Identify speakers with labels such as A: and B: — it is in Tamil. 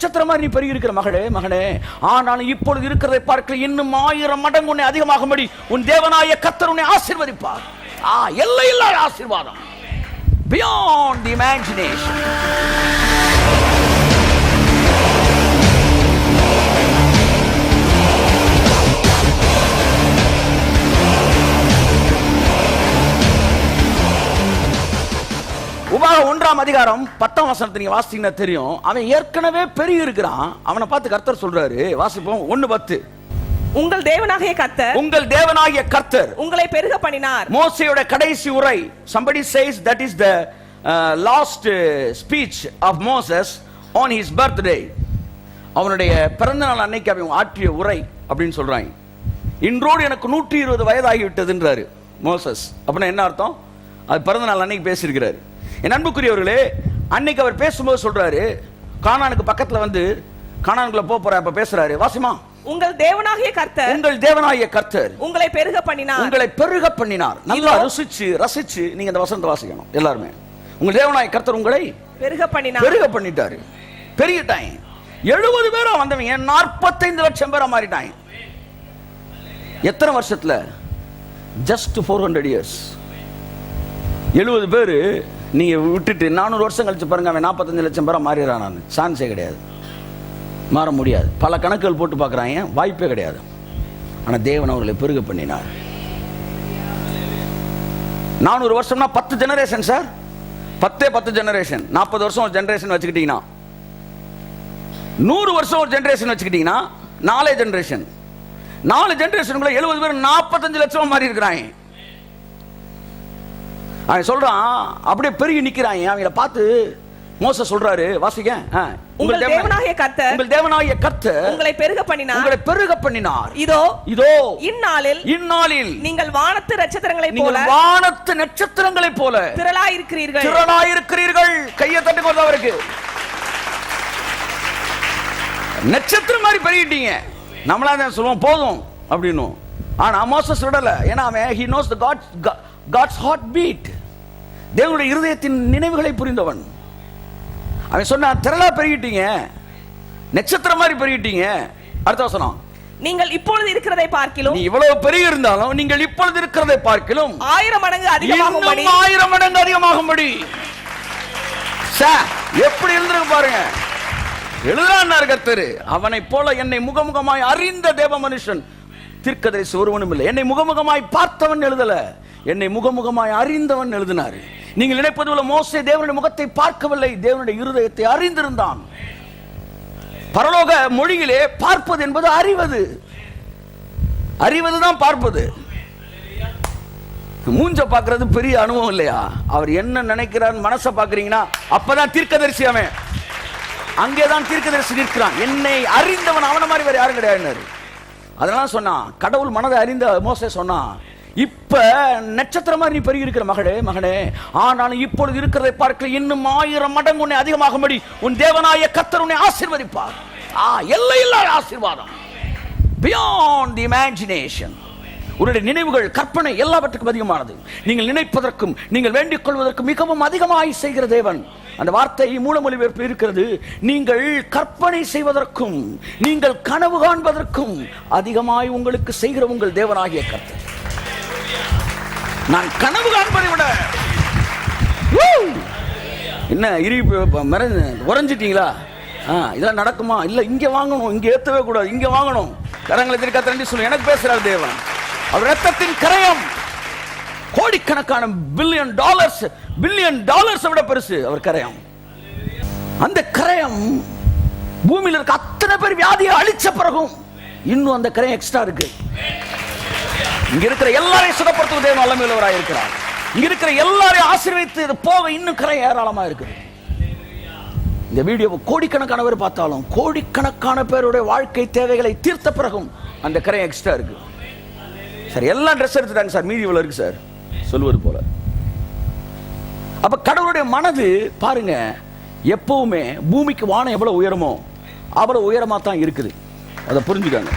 A: நட்சத்திரம் மாதிரி நீ பெருகி இருக்கிற மகளே மகனே, ஆனாலும் இப்பொழுது இருக்கிறதை பார்க்க இன்னும் 1000 மடங்கு உன்னை அதிகமாகும்படி உன் தேவனாய கர்த்தர் உன்னை ஆசீர்வதிப்பார். எல்லையில்லாத ஆசீர்வாதம், beyond the imagination. உபாகம் 1ஆம் அதிகாரம் 10ஆம் வசனத்தை நீங்க வாசித்தீங்கன்னா தெரியும். அவன் ஏற்கனவே பெரிய இருக்கிறான். அவனை பார்த்து கர்த்தர் சொல்றாரு, வாசிப்போம் 1:10.
B: உங்கள் தேவனாகிய கர்த்தர்,
A: உங்கள் தேவனாகிய கர்த்தர்
B: உங்களை பெருக பண்ணினார்.
A: மோசேயோட கடைசி உரை. Somebody says that is the last speech of Moses on his birthday. அவனுடைய பிறந்த நாள் அன்னைக்கு அவன் ஆற்றிய உரை அப்படின்னு சொல்றாங்க. இன்றோடு எனக்கு 120 வயதாகிவிட்டதுன்றாரு மோசஸ். அப்படின்னா என்ன அர்த்தம்? அது பிறந்த நாள் அன்னைக்கு பேசியிருக்கிறாரு. என் அன்புக்குரியவர்களே, அன்னைக்கு அவர் பேசும்போது சொல்றாரு, கானானுக்கு பக்கத்துல வந்து கானானுக்குள்ள போற அப்ப பேசுறாரு. வாசிமா,
B: உங்கள் தேவனாகிய கர்த்தர்,
A: உங்கள் தேவனாகிய கர்த்தர்
B: உங்களை பெருக பண்ணினார்.
A: உங்களை பெருக பண்ணினார். நல்லா ரசிச்சு நீங்க இந்த வசனத்தை வாசிக்கணும் எல்லாருமே. உங்கள் தேவனாகிய கர்த்தர் உங்களை
B: பெருக பண்ணினார்,
A: பெருக பண்ணிட்டாரு. பெருகிட்டாங்க. 70 பேரா வந்தவங்க 45 லட்சம் பேரா மாறிட்டாங்க. எத்தனை வருஷத்துல? Just 400 years. 70 பேரு நீங்க விட்டுட்டு 400 வருஷம் கழிச்சு பாருங்க, அவன் 45 லட்சம் பேரா மாறிடுறான். நான் சான்ஸே கிடையாது, மாற முடியாது. பல கணக்குகள் போட்டு பார்க்குறாங்க, வாய்ப்பே கிடையாது. ஆனால் தேவன் அவர்களை பெருக பண்ணினார். 400 வருஷம்னா 10 ஜெனரேஷன் சார். 10 ஜெனரேஷன். 40 வருஷம் ஒரு ஜெனரேஷன் வச்சுக்கிட்டீங்கன்னா, 100 வருஷம் ஒரு ஜெனரேஷன் வச்சுக்கிட்டீங்கன்னா 4 ஜெனரேஷன். 4 ஜெனரேஷனுக்குள்ள 70 பேர் 45 லட்சம் மாறி இருக்கிறாங்க. அவன் சொல்றான், அப்படியே பெருகி நிக்கிறாங்க. அவங்கள பார்த்து மோசே சொல்றாரு, வாசிங்க.
B: உங்கள் தேவனாகிய கர்த்தர்,
A: உங்கள் தேவனாகிய கர்த்தர்
B: உங்களை பெருக பண்ணினார்,
A: உங்களை பெருக பண்ணினார்.
B: இதோ
A: இந்நாளில்
B: நீங்கள் வானத்து நட்சத்திரங்களைப் போல,
A: வானத்து நட்சத்திரங்களைப் போல
B: திரளாயிருக்கிறீர்கள்.
A: கையை தட்டுங்க அவருக்கு. நட்சத்திரம் மாதிரி பெருகிட்டீங்க. நம்மளா தான் சொல்லுவோம் போதும் அப்படின்னு. ஆனா மோசஸ் விடல. ஏன்னா அவன் he knows the God's heart beat. தேவனுடைய இருதயத்தின் நினைவுகளை புரிந்தவன். அவன் சொன்னா, திரளா பெருகிட்டீங்க, நட்சத்திரம் மாதிரி பெருகிட்டீங்க. அடுத்த வசனம்,
B: நீங்கள் இப்பொழுது இருக்கிறதை பார்க்கிலும்,
A: நீ இவ்வளவு பெரிய இருந்தாலும் நீங்கள் இப்பொழுது இருக்கிறதை பார்க்கிலும்
B: 1000 மடங்கு அதிகமாகும்படி,
A: 1000 மடங்கு அதிகமாகும்படி. எப்படி எழுதுறது பாருங்க. எழுதுறான் கர்த்தர், அவனை போல என்னை முகமுகமாய் அறிந்த தேவ மனுஷன் தீர்க்கதரிசி ஒருவனும் இல்லை. என்னை முகமுகமாய் பார்த்தவன் எழுதல, என்னை முகமுகமாய் அறிந்தவன் எழுதினார். நீங்கள் நினைப்பது போல மோசே தேவனுடைய முகத்தை பார்க்கவில்லை, தேவனுடைய இருதயத்தை அறிந்திருந்தான். பரலோக மொழியிலே பார்ப்பது என்பது அறிவதுதான் பார்ப்பது. மூஞ்ச பார்க்கிறது பெரிய அனுபவம் இல்லையா? அவர் என்ன நினைக்கிறார் மனசை பார்க்கறீங்கன்னா அப்பதான் தீர்க்கதரிசி. அவன் அங்கேதான் தீர்க்கதரிசி நிற்கிறான். என்னை அறிந்தவன் அவன மாதிரி வேற யாரும் கிடையாது. அதனால சொன்னான், கடவுள் மனதை அறிந்த மோசே சொன்னான், இப்ப நட்சத்திரம் மாதிரி நீ பெருகி இருக்கிற மகளே மகனே, ஆனாலும் இப்பொழுது இருக்கிறதை பார்க்க இன்னும் 1000 மடங்கு உன்னை அதிகமாகும்படி உன் தேவனாய கர்த்தர் உன்னை ஆசீர்வதிப்பார். எல்லையில்லாத ஆசீர்வாதம், beyond the imagination. உன்னுடைய நினைவுகள், கற்பனை எல்லாவற்றுக்கும் அதிகமானது. நீங்கள் நினைப்பதற்கும் நீங்கள் வேண்டிக் கொள்வதற்கும் மிகவும் அதிகமாய் செய்கிற தேவன். அந்த வார்த்தை மூலமொழிபெயர்ப்பு இருக்கிறது. நீங்கள் கற்பனை செய்வதற்கும் நீங்கள் கனவு காண்பதற்கும் அதிகமாய் உங்களுக்கு செய்கிற உங்கள் தேவனாகிய கர்த்தர். நான் கனவு காண்பதை விட என்ன உறைஞ்சிட்டீங்களா? இதெல்லாம் நடக்குமா? இல்ல, இங்க வாங்கணும், இங்க ஏத்தவே கூடாது, இங்க வாங்கணும். கரங்களை திருக்க சொல்லு. எனக்கு பேசுறார் தேவன். அவர் ரத்தத்தின் கரையம் கோடிக்கணக்கான பில்லியன் டாலர்ஸ் விட பெருசு அவர் கரையம். அந்த கரையம் பூமியில் இருக்க அத்தனை பேர் வியாதியை அழிச்ச பிறகும் இன்னும் அந்த கரையம் எக்ஸ்ட்ரா இருக்கு. இங்க இருக்கிற எல்லாரையும் சுகப்படுத்தும் தேவன் வல்லமையுள்ளவராய் இருக்கிறார். இங்க இருக்கிற எல்லாரையும் ஆசீர்வதித்து போக இன்னும் கரையம் ஏராளமா இருக்குது. இந்த வீடியோவை கோடிக்கணக்கான பேர் பார்த்தாலும் கோடிக்கணக்கான பேருடைய வாழ்க்கை தேவைகளை தீர்த்த பிறகும் அந்த கரையம் எக்ஸ்ட்ரா இருக்கு. சார் எல்லாம் ட்ரெஸ் எடுத்துட்டாங்க சார், மீதி இவ்வளவு இருக்கு சார் சொல்வது போல. அப்ப கடவுளுடைய மனது பாருங்க, எப்பவுமே பூமிக்கு வானம் எவ்வளவு உயரமோ அவ்வளவு உயரமா தான் இருக்குது. அதை புரிஞ்சுக்காங்க.